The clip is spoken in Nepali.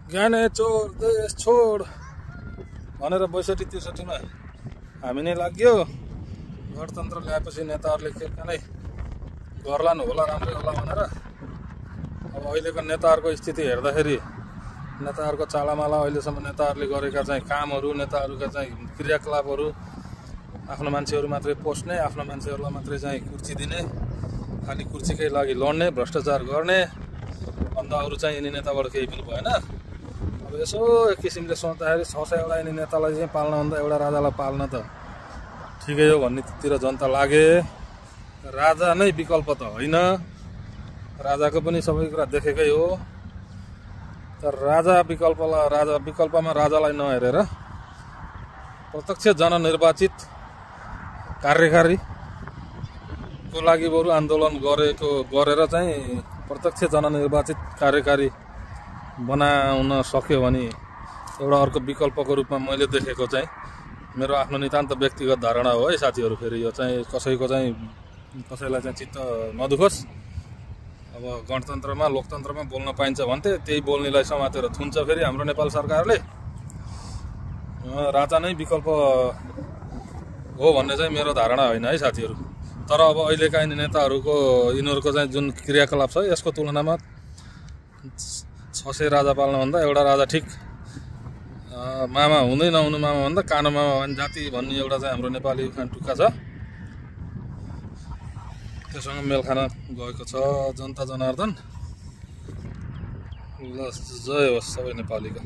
ज्ञाने चोर देश छोड भनेर 62-63 मा हामी नै लाग्यो। गणतन्त्र ल्याएपछि नेताहरूले के नै गर्लान् होला राम्रै होला भनेर। अब अहिलेको नेताहरूको स्थिति हेर्दाखेरि नेताहरूको चालामाला अहिलेसम्म नेताहरूले गरेका चाहिँ कामहरू नेताहरूका चाहिँ क्रियाकलापहरू आफ्नो मान्छेहरू मात्रै पोस्ने आफ्नो मान्छेहरूलाई मात्रै चाहिँ कुर्सी दिने खालि कुर्सीकै लागि लड्ने भ्रष्टाचार गर्ने अन्त अरू चाहिँ यिनी नेताबाट केही पनि भएन। अब यसो एक किसिमले सोच्दाखेरि 600 यिनी नेतालाई चाहिँ पाल्नभन्दा एउटा राजालाई पाल्न त ठिकै हो भन्नेतिर जनता लागे। राजा नै विकल्प त होइन, राजाको पनि सबै कुरा देखेकै हो। तर विकल्पमा राजालाई नहेरेर प्रत्यक्ष जननिर्वाचित कार्यकारीको लागि बरु आन्दोलन गरेर चाहिँ प्रत्यक्ष जननिर्वाचित कार्यकारी बनाउन सक्यो भने एउटा अर्को विकल्पको रूपमा मैले देखेको चाहिँ मेरो आफ्नो नितान्त व्यक्तिगत धारणा हो है साथीहरू। फेरि यो चाहिँ कसैलाई चाहिँ चित्त नदुखोस्। अब गणतन्त्रमा लोकतन्त्रमा बोल्न पाइन्छ भन्थे त्यही बोल्नेलाई समातेर थुन्छ फेरि हाम्रो नेपाल सरकारले। राजा नै विकल्प हो भन्ने चाहिँ मेरो धारणा होइन है साथीहरू। तर अब अहिलेका यिनीहरूको चाहिँ जुन क्रियाकलाप छ यसको तुलनामा 600 राजा पाल्नुभन्दा एउटा राजा ठिक। मामा हुँदै नहुनु मामा भन्दा कानो मामा भन्ने जाति भन्ने एउटा चाहिँ हाम्रो नेपाली उखान टुक्का छ, त्योसँग मेल खान गएको छ जनता जनार्दन। ल जय होस् सबै नेपालीको।